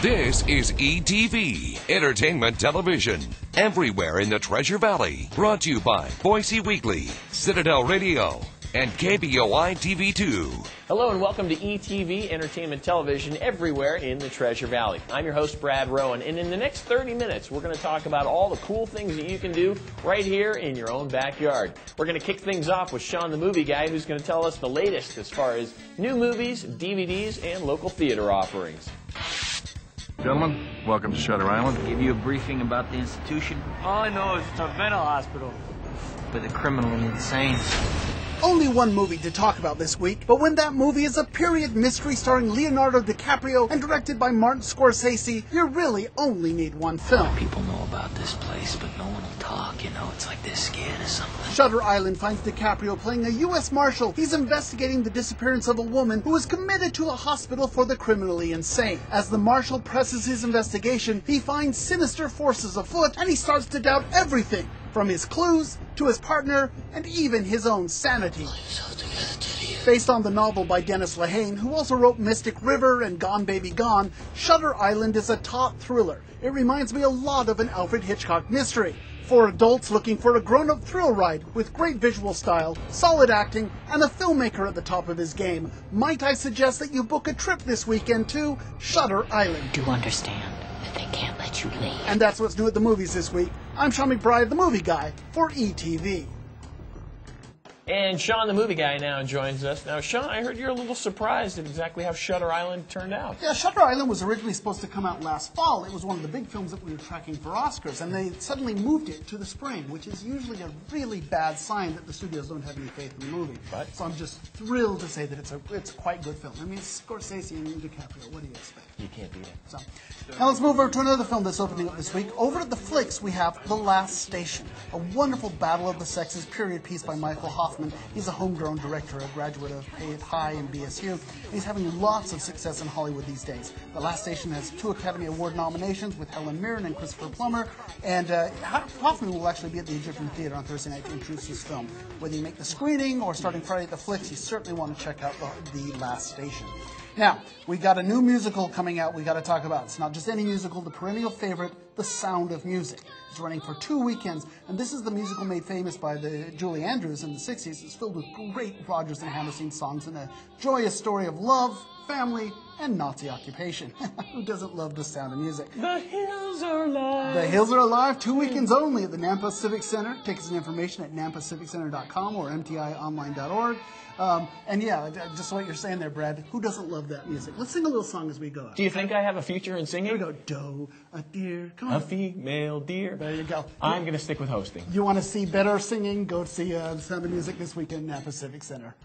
This is E-TV, entertainment television, everywhere in the Treasure Valley. Brought to you by Boise Weekly, Citadel Radio, and KBOI-TV2. Hello and welcome to E-TV, entertainment television, everywhere in the Treasure Valley. I'm your host, Brad Rowan, and in the next 30 minutes, we're going to talk about all the cool things that you can do right here in your own backyard. We're going to kick things off with Sean the Movie Guy, who's going to tell us the latest as far as new movies, DVDs, and local theater offerings. Gentlemen, welcome to Shutter Island. Give you a briefing about the institution. All I know is it's a mental hospital For the criminally insane. Only one movie to talk about this week, but when that movie is a period mystery starring Leonardo DiCaprio and directed by Martin Scorsese, you really only need one film. People know about this place, but no one will talk, you know? It's like they're scared of something. Shutter Island finds DiCaprio playing a U.S. Marshal. He's investigating the disappearance of a woman who was committed to a hospital for the criminally insane. As the Marshal presses his investigation, he finds sinister forces afoot, and he starts to doubt everything, from his clues to his partner, and even his own sanity. Based on the novel by Dennis Lehane, who also wrote Mystic River and Gone Baby Gone, Shutter Island is a top thriller. It reminds me a lot of an Alfred Hitchcock mystery. For adults looking for a grown-up thrill ride with great visual style, solid acting, and a filmmaker at the top of his game, might I suggest that you book a trip this weekend to Shutter Island. Do understand that they can't let you leave. And that's what's new at the movies this week. I'm Sean McBride, the Movie Guy, for E-TV. And Sean the Movie Guy now joins us. Now, Sean, I heard you're a little surprised at exactly how Shutter Island turned out. Yeah, Shutter Island was originally supposed to come out last fall. It was one of the big films that we were tracking for Oscars, and they suddenly moved it to the spring, which is usually a really bad sign that the studios don't have any faith in the movie. Right. So I'm just thrilled to say that it's a quite good film. I mean, it's Scorsese and DiCaprio. What do you expect? You can't beat it. So, now let's move over to another film that's opening up this week. Over at the Flicks, we have The Last Station, a wonderful battle of the sexes period piece by Michael Hoffman. He's a homegrown director, a graduate of Payette High and BSU. He's having lots of success in Hollywood these days. The Last Station has 2 Academy Award nominations with Helen Mirren and Christopher Plummer, and Hoffman will actually be at the Egyptian Theater on Thursday night to introduce his film. Whether you make the screening or starting Friday at the Flicks, you certainly want to check out The Last Station. Now, we got a new musical coming out we got to talk about. It's not just any musical, the perennial favorite, The Sound of Music. It's running for 2 weekends, and this is the musical made famous by Julie Andrews in the 60s. It's filled with great Rodgers and Hammerstein songs and a joyous story of love, family, and Nazi occupation. Who doesn't love The Sound of Music? The Hills Are Alive. The Hills Are Alive, 2 weekends only at the Nampa Civic Center. Tickets and information at nampaciviccenter.com or mtionline.org. And yeah, just what you're saying there, Brad, who doesn't love that music? Let's sing a little song as we go out. Do you think I have a future in singing? Here we go. Doe, a deer, come on. A female deer. There you go. I'm going to stick with hosting. You want to see better singing? Go see The Sound of Music this weekend at Napa Civic Center.